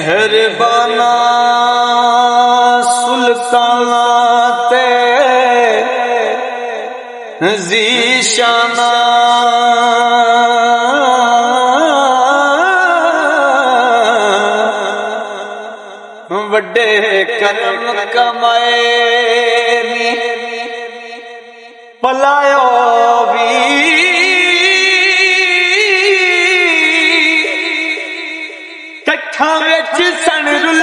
मेहरबाना सुल्ताना ते जीशाना वड्डे करम कमाए नी पलायो भी कट्ठा विच सन रुल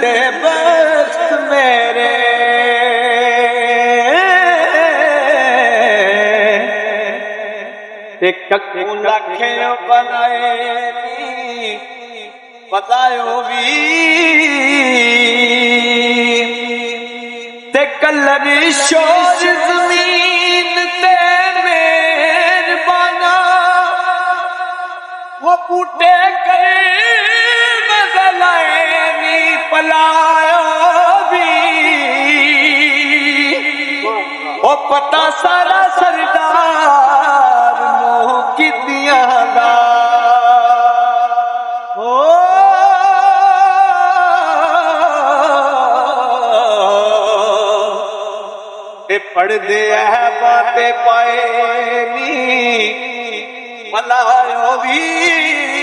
दे बख्त मेरे ते कक्कू लाखे बनाए नी पतायो भी ते कलर शोर जमीन ते मेहरबाना वो बूटे कर बदलाए नी पलायो भी वो पता सारा सरदार मोह कितियां दा पढ़दे है बातें पाए नी मलायो भी